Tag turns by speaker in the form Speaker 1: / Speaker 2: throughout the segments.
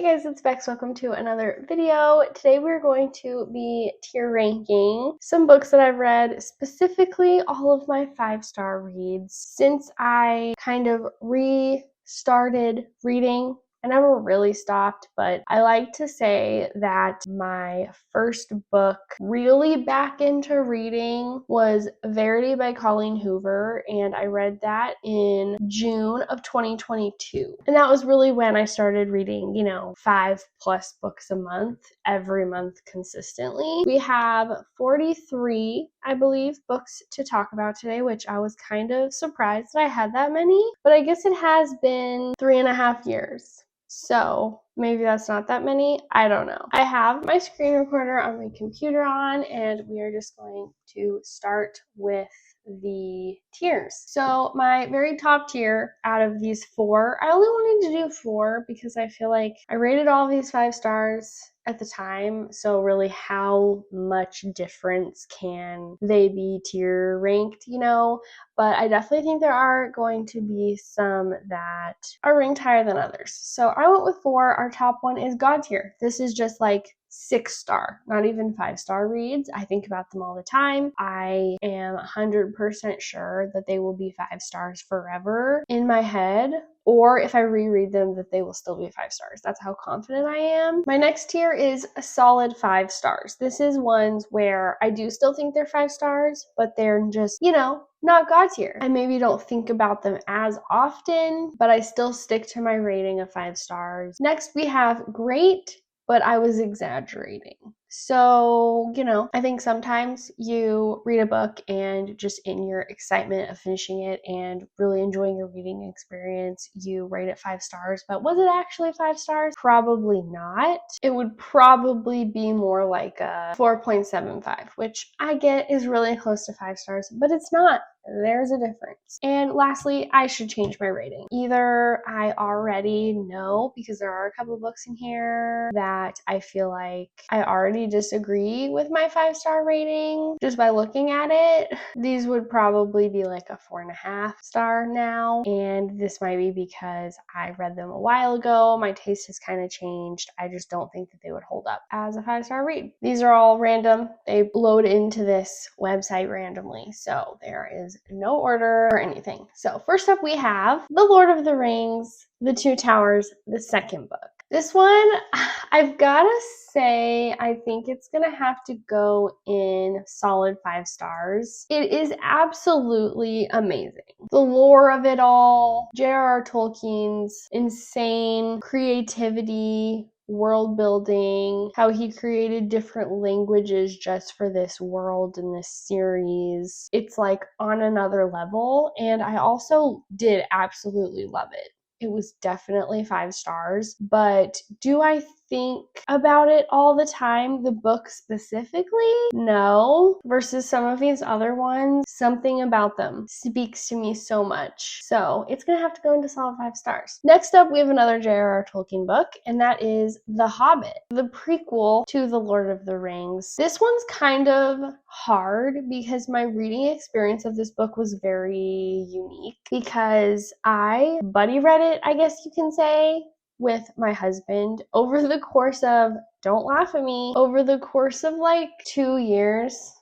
Speaker 1: guys, it's Bex. Welcome to another video. Today we're going to be tier ranking some books that I've read, specifically all of my 5-star reads. Since I kind of restarted reading, I never really stopped, but I like to say that my first book really back into reading was Verity by Colleen Hoover, and I read that in June of 2022. And that was really when I started reading, 5+ books a month, every month consistently. We have 43, I believe, books to talk about today, which I was kind of surprised that I had that many, but I guess it has been 3.5 years. So maybe that's not that many. I don't know. I have my screen recorder on my computer on, and we are just going to start with the tiers. So my very top tier out of these 4, I only wanted to do 4 because I feel like I rated all of these 5 stars at the time, so really how much difference can they be tier ranked, but I definitely think there are going to be some that are ranked higher than others. So I went with 4. Our top one is God tier. This is just like 6-star, not even 5-star reads. I think about them all the time. I am 100% sure that they will be 5 stars forever in my head, or if I reread them, that they will still be 5 stars. That's how confident I am. My next tier is a solid 5 stars. This is ones where I do still think they're 5 stars, but they're just, not God tier. I maybe don't think about them as often, but I still stick to my rating of 5 stars. Next, we have great, but I was exaggerating. So, I think sometimes you read a book and just in your excitement of finishing it and really enjoying your reading experience, you rate it 5 stars. But was it actually 5 stars? Probably not. It would probably be more like a 4.75, which I get is really close to 5 stars, but it's not. There's a difference. And lastly, I should change my rating. Either I already know, because there are a couple of books in here that I feel like I already disagree with my 5-star rating just by looking at it. These would probably be like a 4.5 star now. And this might be because I read them a while ago. My taste has kind of changed. I just don't think that they would hold up as a 5-star read. These are all random. They load into this website randomly. So there is no order or anything. So first up we have The Lord of the Rings, The Two Towers, the second book. This one, I've gotta say, I think it's gonna have to go in solid 5 stars. It is absolutely amazing. The lore of it all, J.R.R. Tolkien's insane creativity, world building, how he created different languages just for this world and this series. It's like on another level, and I also did absolutely love it. It was definitely 5 stars, but do I think about it all the time, the book specifically? No. Versus some of these other ones, something about them speaks to me so much. So it's gonna have to go into solid 5 stars. Next up, we have another J.R.R. Tolkien book, and that is The Hobbit, the prequel to The Lord of the Rings. This one's kind of hard because my reading experience of this book was very unique because I buddy read it, I guess you can say, with my husband over the course of, don't laugh at me, over the course of like 2 years.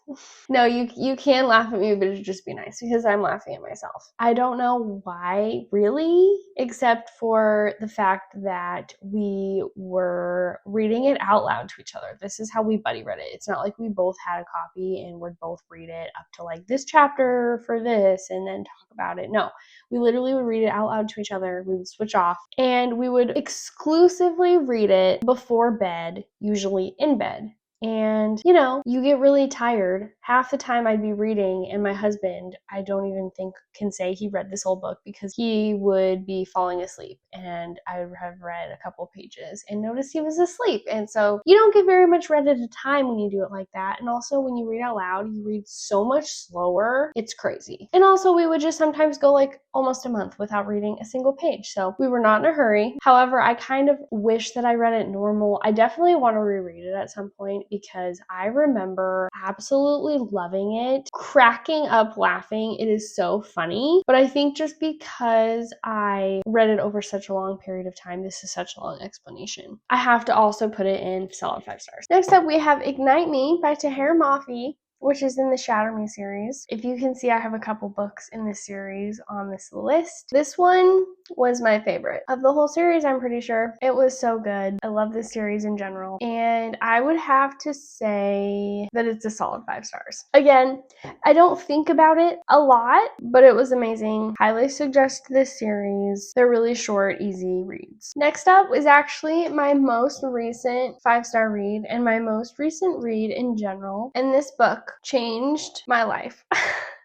Speaker 1: No, you can laugh at me, but it'd just be nice because I'm laughing at myself. I don't know why, really, except for the fact that we were reading it out loud to each other. This is how we buddy read it. It's not like we both had a copy and would both read it up to like this chapter for this and then talk about it. No, we literally would read it out loud to each other. We would switch off and we would exclusively read it before bed, usually in bed. And, you get really tired. Half the time I'd be reading, and my husband, I don't even think can say he read this whole book because he would be falling asleep. And I would have read a couple pages and noticed he was asleep. And so you don't get very much read at a time when you do it like that. And also when you read out loud, you read so much slower. It's crazy. And also we would just sometimes go like almost a month without reading a single page. So we were not in a hurry. However, I kind of wish that I read it normal. I definitely want to reread it at some point because I remember absolutely loving it, cracking up laughing. It is so funny, but I think just because I read it over such a long period of time, this is such a long explanation. I have to also put it in solid 5 stars. Next up, we have Ignite Me by Tahereh Mafi, which is in the Shatter Me series. If you can see, I have a couple books in this series on this list. This one was my favorite of the whole series, I'm pretty sure. It was so good. I love this series in general, and I would have to say that it's a solid 5 stars. Again, I don't think about it a lot, but it was amazing. Highly suggest this series. They're really short, easy reads. Next up is actually my most recent 5-star read and my most recent read in general, and this book changed my life.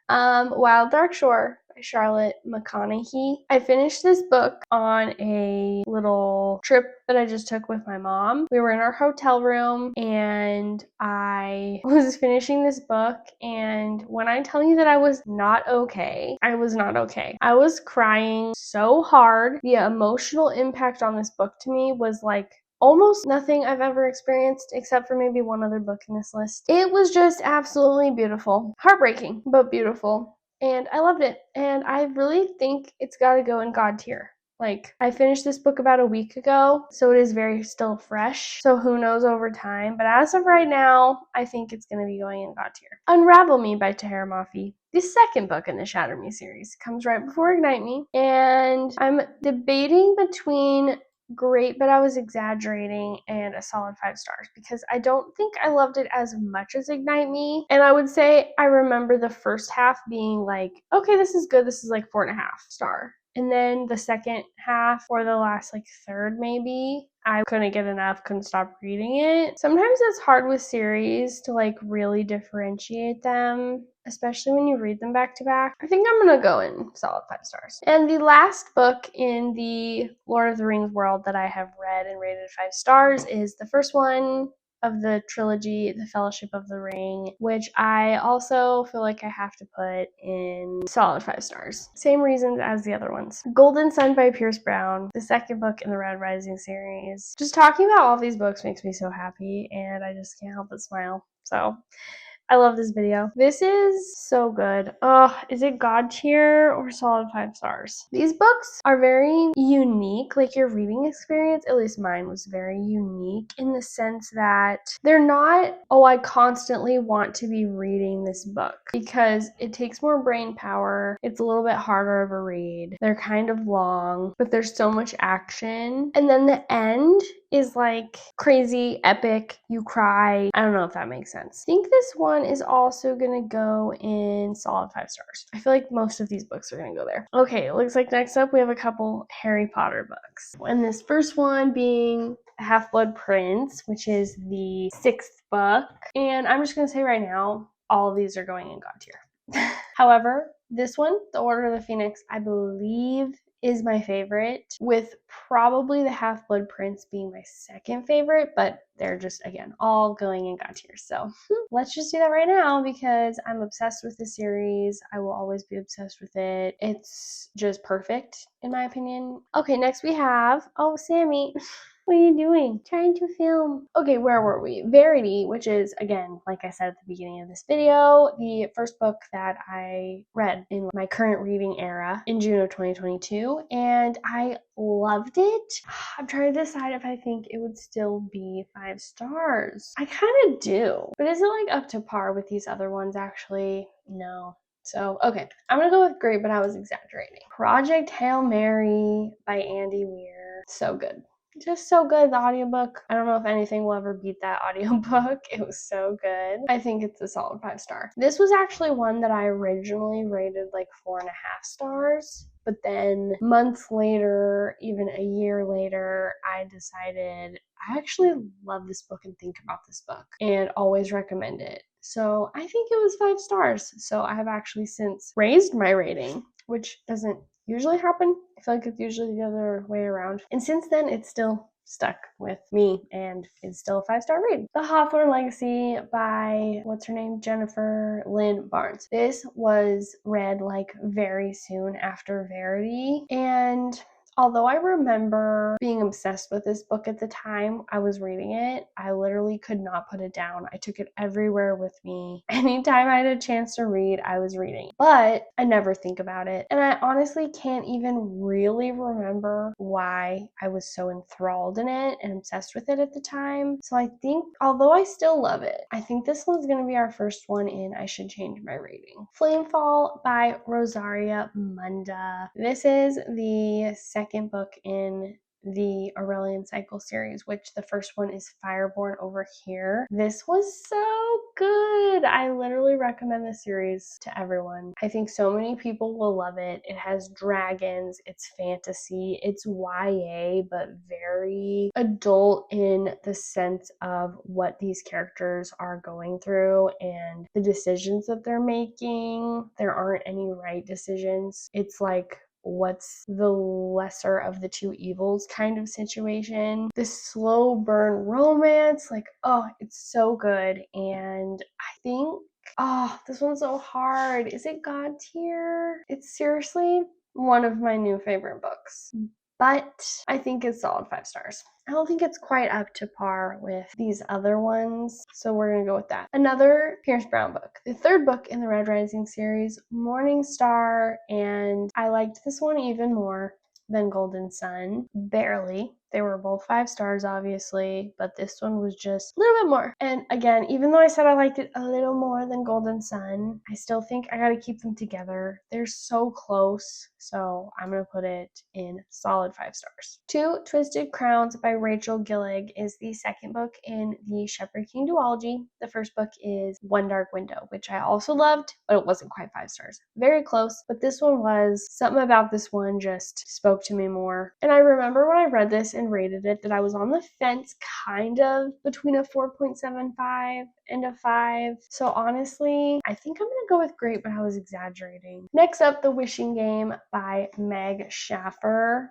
Speaker 1: Wild Dark Shore by Charlotte McConaughey. I finished this book on a little trip that I just took with my mom. We were in our hotel room and I was finishing this book, and when I tell you that I was not okay, I was not okay. I was crying so hard. The emotional impact on this book to me was like almost nothing I've ever experienced except for maybe one other book in this list. It was just absolutely beautiful. Heartbreaking, but beautiful. And I loved it. And I really think it's got to go in God tier. Like, I finished this book about a week ago, so it is very still fresh. So who knows over time. But as of right now, I think it's going to be going in God tier. Unravel Me by Tahereh Mafi. The second book in the Shatter Me series comes right before Ignite Me. And I'm debating between Great, but I was exaggerating, and a solid 5 stars because I don't think I loved it as much as Ignite Me. And I would say I remember the first half being like, okay, this is good. This is like 4.5 star. And then the second half, or the last like third maybe, I couldn't get enough, couldn't stop reading it. Sometimes it's hard with series to like really differentiate them, especially when you read them back to back. I think I'm gonna go in solid 5 stars. And the last book in the Lord of the Rings world that I have read and rated 5 stars is the first one of the trilogy, The Fellowship of the Ring, which I also feel like I have to put in solid 5 stars. Same reasons as the other ones. Golden Sun by Pierce Brown, the second book in the Red Rising series. Just talking about all these books makes me so happy, and I just can't help but smile. So I love this video. This is so good. Is it God tier or solid 5 stars? These books are very unique. Like, your reading experience, at least mine, was very unique in the sense that they're not, oh, I constantly want to be reading this book, because it takes more brain power. It's a little bit harder of a read. They're kind of long, but there's so much action. And then the end is like crazy, epic, you cry. I don't know if that makes sense. I think this one is also gonna go in solid 5 stars. I feel like most of these books are gonna go there. Okay, it looks like next up we have a couple Harry Potter books. And this first one being Half-Blood Prince, which is the 6th book. And I'm just gonna say right now, all of these are going in God tier. However, this one, The Order of the Phoenix, I believe is my favorite, with probably The Half-Blood Prince being my second favorite, but they're just, again, all going in God tier. So let's just do that right now because I'm obsessed with the series. I will always be obsessed with it. It's just perfect, in my opinion. Okay, next we have, oh, Sammy. What are you doing? Trying to film. Okay, where were we? Verity, which is, again, like I said at the beginning of this video, the first book that I read in my current reading era in June of 2022, and I loved it. I'm trying to decide if I think it would still be 5 stars. I kind of do, but is it like up to par with these other ones? Actually, no. So, okay, I'm gonna go with great, but I was exaggerating. Project Hail Mary by Andy Weir. So good. Just so good. The audiobook, I don't know if anything will ever beat that audiobook. It was so good. I think it's a solid 5 star. This was actually one that I originally rated like 4.5 stars. But then months later, even a year later, I decided I actually love this book and think about this book and always recommend it. So I think it was 5 stars. So I have actually since raised my rating, which doesn't usually happen. I feel like it's usually the other way around. And since then, it's still stuck with me and it's still a 5 star read. The Hawthorne Legacy by, what's her name? Jennifer Lynn Barnes. This was read like very soon after Verity, and Although I remember being obsessed with this book at the time I was reading it, I literally could not put it down. I took it everywhere with me. Anytime I had a chance to read, I was reading. But I never think about it. And I honestly can't even really remember why I was so enthralled in it and obsessed with it at the time. So I think, although I still love it, I think this one's going to be our first one in I Should Change My Rating. Flamefall by Rosaria Munda. This is the second book in the Aurelian Cycle series, which the first one is Fireborn over here. This was so good. I literally recommend this series to everyone. I think so many people will love it. It has dragons, it's fantasy, it's YA, but very adult in the sense of what these characters are going through and the decisions that they're making. There aren't any right decisions. It's like, what's the lesser of the two evils kind of situation. This slow burn romance, like, oh, it's so good. And I think, oh, this one's so hard. Is it God tier? It's seriously one of my new favorite books, but I think it's solid 5 stars. I don't think it's quite up to par with these other ones, so we're gonna go with that. Another Pierce Brown book, the third book in the Red Rising series, Morning Star, and I liked this one even more than Golden Sun. Barely. They were both 5 stars, obviously, but this one was just a little bit more. And again, even though I said I liked it a little more than Golden Sun, I still think I gotta keep them together. They're so close, so I'm gonna put it in solid 5 stars. Two Twisted Crowns by Rachel Gillig is the second book in the Shepherd King duology. The first book is One Dark Window, which I also loved, but it wasn't quite 5 stars. Very close, but this one was, something about this one just spoke to me more. And I remember when I read this and rated it that I was on the fence kind of between a 4.75 and a 5. So honestly, I think I'm gonna go with great, but I was exaggerating. Next up, The Wishing Game by Meg Shaffer.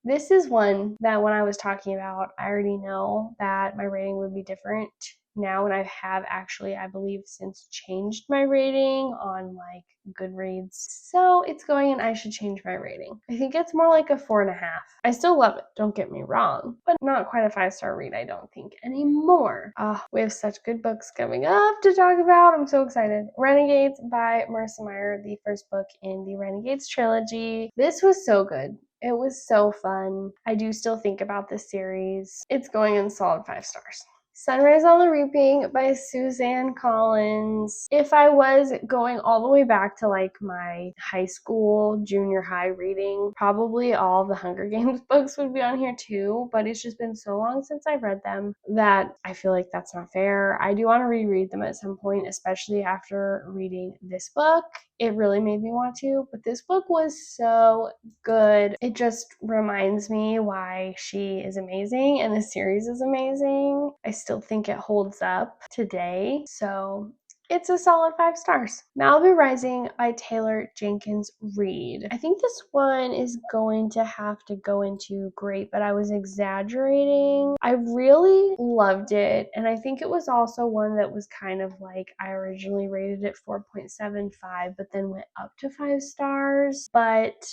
Speaker 1: This is one that when I was talking about, I already know that my rating would be different now, and I have actually, I believe, since changed my rating on like Goodreads. So it's going and I should change my rating. I think it's more like a 4.5. I still love it, don't get me wrong, but not quite a 5-star read, I don't think, anymore. We have such good books coming up to talk about. I'm so excited. Renegades by Marissa Meyer, the first book in the Renegades trilogy. This was so good. It was so fun. I do still think about this series. It's going in solid 5 stars. Sunrise on the Reaping by Suzanne Collins. If I was going all the way back to like my high school, junior high reading, probably all of the Hunger Games books would be on here too, but it's just been so long since I've read them that I feel like that's not fair. I do want to reread them at some point, especially after reading this book. It really made me want to, but this book was so good. It just reminds me why she is amazing and the series is amazing. I still think it holds up today, so it's a solid 5 stars. Malibu Rising by Taylor Jenkins Reid. I think this one is going to have to go into great, but I was exaggerating. I really loved it, and I think it was also one that was kind of like, I originally rated it 4.75, but then went up to 5 stars, but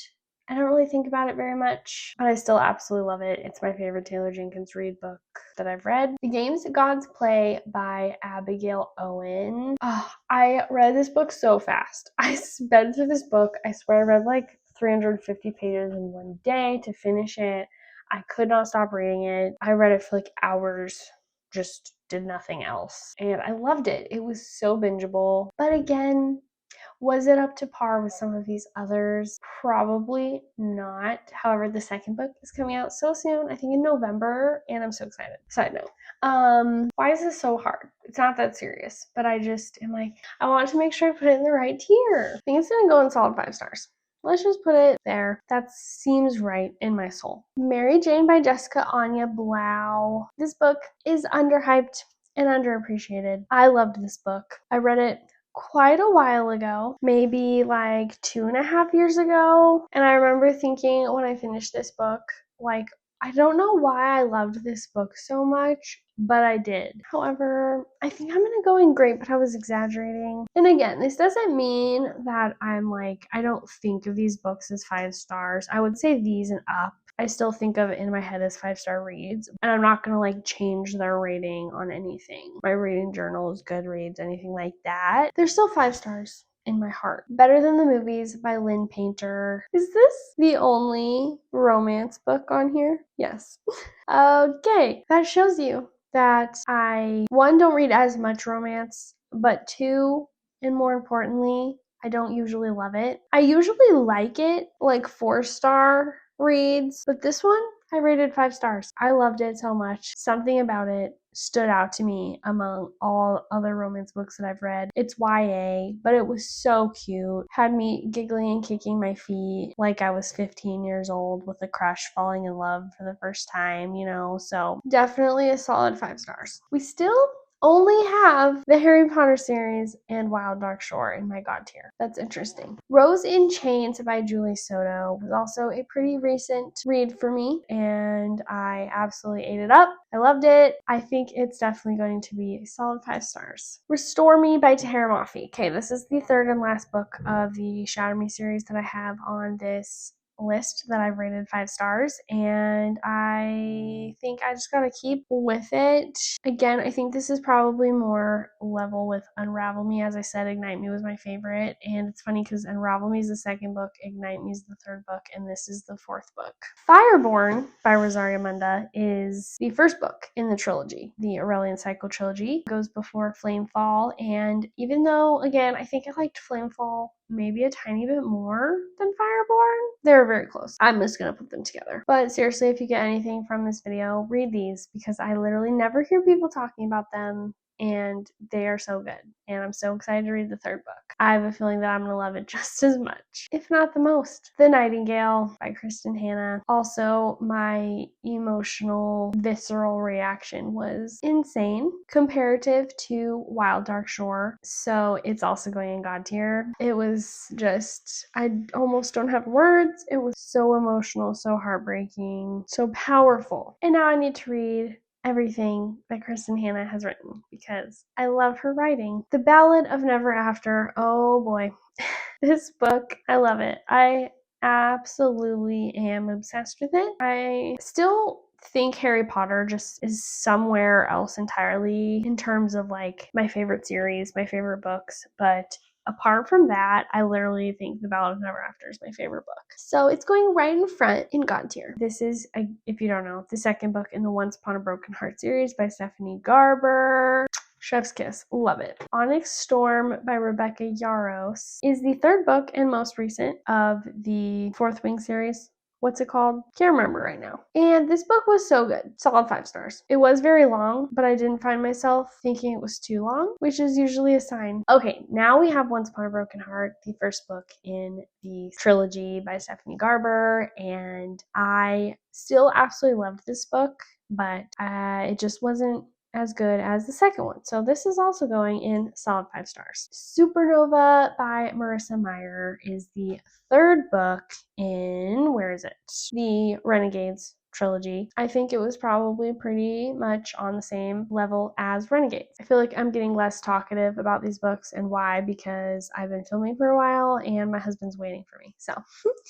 Speaker 1: I don't really think about it very much, but I still absolutely love it. It's my favorite Taylor Jenkins Reid book that I've read. The Games Gods Play by Abigail Owen. I read this book so fast. I sped through this book. I swear I read like 350 pages in one day to finish it. I could not stop reading it. I read it for like hours, just did nothing else. And I loved it. It was so bingeable. But again, was it up to par with some of these others? Probably not. However, the second book is coming out so soon, I think in November, and I'm so excited. Side note. Why is this so hard? It's not that serious, but I just am like, I want to make sure I put it in the right tier. I think it's gonna go in solid 5 stars. Let's just put it there. That seems right in my soul. Mary Jane by Jessica Anya Blau. This book is underhyped and underappreciated. I loved this book. I read it quite a while ago, maybe like 2.5 years ago. And I remember thinking when I finished this book, like, I don't know why I loved this book so much, but I did. However, I think I'm gonna go in great, but I was exaggerating. And again, this doesn't mean that I'm like, I don't think of these books as 5 stars. I would say these and up, I still think of it in my head as 5-star reads, and I'm not gonna like change their rating on anything. My reading journals, Goodreads, anything like that. They're still 5 stars in my heart. Better Than the Movies by Lynn Painter. Is this the only romance book on here? Yes. Okay, that shows you that I, one, don't read as much romance, but two, and more importantly, I don't usually love it. I usually like it, like 4-star reads, but this one I rated 5 stars. I loved it so much. Something about it stood out to me among all other romance books that I've read. It's YA, but it was so cute. Had me giggling and kicking my feet like I was 15 years old with a crush falling in love for the first time, you know? So definitely a solid 5 stars. We still only have the Harry Potter series and Wild Dark Shore in my God tier. That's interesting. Rose in Chains by Julie Soto was also a pretty recent read for me, and I absolutely ate it up. I loved it. I think it's definitely going to be a solid 5 stars. Restore Me by Tahereh Mafi. Okay, this is the third and last book of the Shatter Me series that I have on this list that I've rated 5 stars, and I think I just gotta keep with it. Again, I think this is probably more level with Unravel Me. As I said, Ignite Me was my favorite, and it's funny because Unravel Me is the second book, Ignite Me is the third book, and this is the fourth book. Fireborn by Rosaria Munda is the first book in the trilogy. The Aurelian Cycle trilogy goes before Flamefall, and even though, again, I think I liked Flamefall maybe a tiny bit more than Fireborn, they're very close. I'm just gonna put them together. But seriously, if you get anything from this video, read these, because I literally never hear people talking about them, and they are so good. And I'm so excited to read the third book. I have a feeling that I'm gonna love it just as much, if not the most. The Nightingale by Kristen Hanna. Also, my emotional, visceral reaction was insane comparative to Wild Dark Shore. So it's also going in God tier. It was just, I almost don't have words. It was so emotional, so heartbreaking, so powerful. And now I need to read everything that Kristen Hanna has written because I love her writing. The Ballad of Never After. Oh boy. This book, I love it. I absolutely am obsessed with it. I still think Harry Potter just is somewhere else entirely in terms of like my favorite series, my favorite books, but apart from that, I literally think The Ballad of Never After is my favorite book. So it's going right in front in God tier. This is, if you don't know, the second book in the Once Upon a Broken Heart series by Stephanie Garber. Chef's Kiss. Love it. Onyx Storm by Rebecca Yarros is the third book and most recent of the Fourth Wing series. What's it called? Can't remember right now. And this book was so good. Solid 5 stars. It was very long, but I didn't find myself thinking it was too long, which is usually a sign. Okay, now we have Once Upon a Broken Heart, the first book in the trilogy by Stephanie Garber, and I still absolutely loved this book, but it just wasn't as good as the second one. So this is also going in solid 5 stars. Supernova by Marissa Meyer is the third book in, where is it? The Renegades trilogy. I think it was probably pretty much on the same level as Renegades. I feel like I'm getting less talkative about these books, and why? Because I've been filming for a while and my husband's waiting for me. So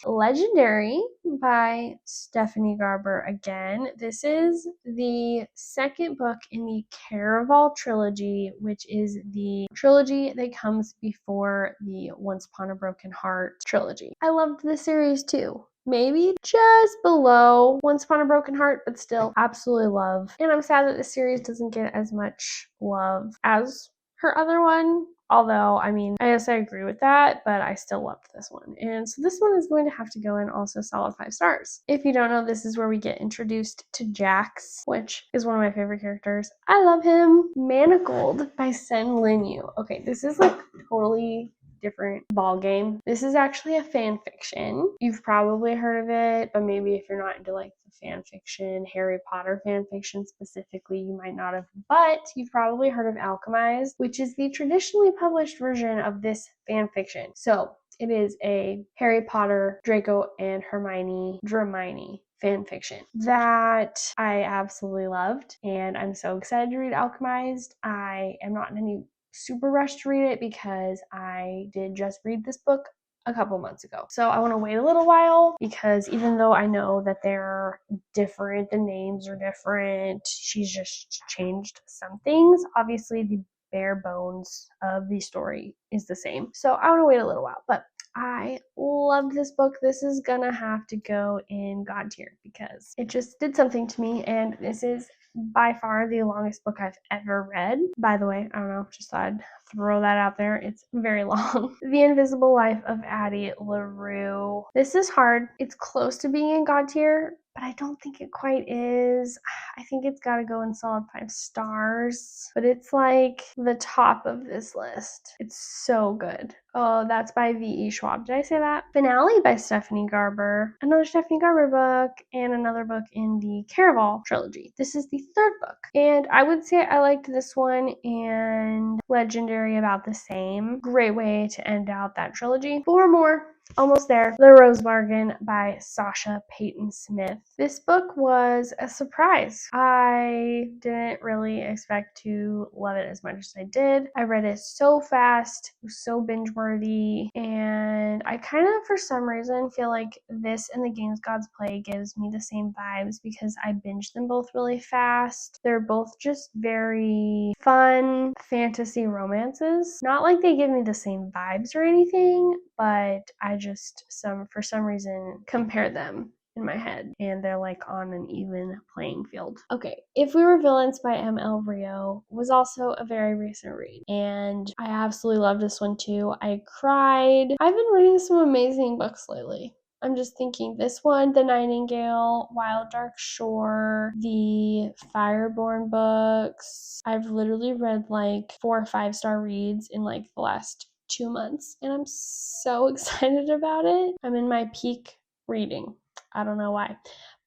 Speaker 1: Legendary by Stephanie Garber again. This is the second book in the Caraval trilogy, which is the trilogy that comes before the Once Upon a Broken Heart trilogy. I loved this series too. Maybe just below Once Upon a Broken Heart, but still absolutely love. And I'm sad that this series doesn't get as much love as her other one. Although, I mean, I guess I agree with that, but I still loved this one. And so this one is going to have to go in also solid 5 stars. If you don't know, this is where we get introduced to Jax, which is one of my favorite characters. I love him. Manacled by Sen Lin Yu. Okay, this is like totally different ball game. This is actually a fan fiction. You've probably heard of it, but maybe if you're not into like the fan fiction, Harry Potter fan fiction specifically, you might not have. But you've probably heard of Alchemized, which is the traditionally published version of this fan fiction. So it is a Harry Potter, Draco and Hermione, Dramini fan fiction that I absolutely loved, and I'm so excited to read Alchemized. I am not in any super rush to read it because I did just read this book a couple months ago. So I want to wait a little while because even though I know that they're different, the names are different, she's just changed some things. Obviously, the bare bones of the story is the same. So I want to wait a little while, but I loved this book. This is gonna have to go in God tier because it just did something to me, and this is by far the longest book I've ever read. By the way, I don't know, just thought I'd throw that out there. It's very long. The Invisible Life of Addie LaRue. This is hard. It's close to being in God tier, but I don't think it quite is. I think it's got to go in solid 5 stars, but it's like the top of this list. It's so good. Oh, that's by V.E. Schwab. Did I say that? Finale by Stephanie Garber. Another Stephanie Garber book and another book in the Caraval trilogy. This is the 3rd book. And I would say I liked this one and Legendary about the same. Great way to end out that trilogy. 4 more. Almost there. The Rose Bargain by Sasha Payton Smith. This book was a surprise. I didn't really expect to love it as much as I did. I read it so fast, it was so binge worthy, and I kind of, for some reason, feel like this and The Games Gods Play gives me the same vibes because I binged them both really fast. They're both just very fun fantasy romances. Not like they give me the same vibes or anything, but I just for some reason compare them in my head, and they're like on an even playing field. Okay, If We Were Villains by M.L. Rio was also a very recent read, and I absolutely loved this one too. I cried. I've been reading some amazing books lately. I'm just thinking this one, The Nightingale, Wild Dark Shore, the Fireborn books. I've literally read like 4 or 5-star reads in like the last 2 months, and I'm so excited about it. I'm in my peak reading. I don't know why,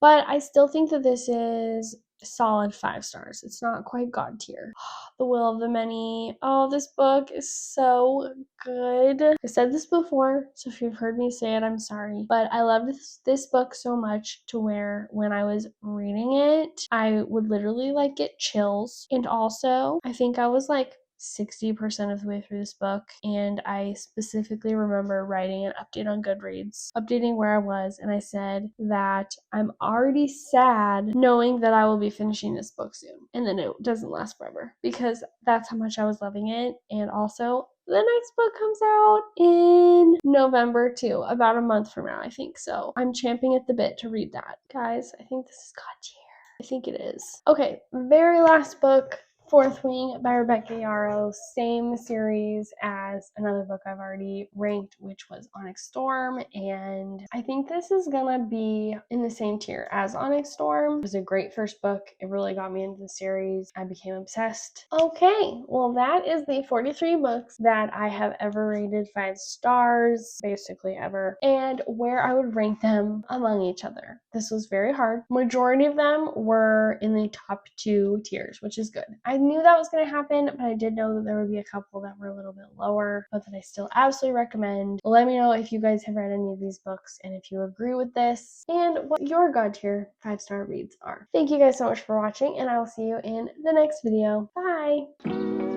Speaker 1: but I still think that this is solid 5 stars. It's not quite God tier. The Will of the Many. Oh, this book is so good. I said this before, so if you've heard me say it, I'm sorry. But I loved this book so much to where when I was reading it, I would literally like get chills. And also, I think I was like 60% of the way through this book, and I specifically remember writing an update on Goodreads, updating where I was, and I said that I'm already sad knowing that I will be finishing this book soon, and then it doesn't last forever because that's how much I was loving it. And also, the next book comes out in November too, about a month from now, I think. So I'm champing at the bit to read that. Guys, I think this is God tier. I think it is. Okay, very last book, Fourth Wing by Rebecca Yarros. Same series as another book I've already ranked, which was Onyx Storm, and I think this is gonna be in the same tier as Onyx Storm. It was a great first book. It really got me into the series. I became obsessed. Okay, well that is the 43 books that I have ever rated 5 stars, basically ever, and where I would rank them among each other. This was very hard. Majority of them were in the top 2 tiers, which is good. I knew that was going to happen, but I did know that there would be a couple that were a little bit lower, but that I still absolutely recommend. Let me know if you guys have read any of these books and if you agree with this and what your God tier 5-star reads are. Thank you guys so much for watching, and I will see you in the next video. Bye!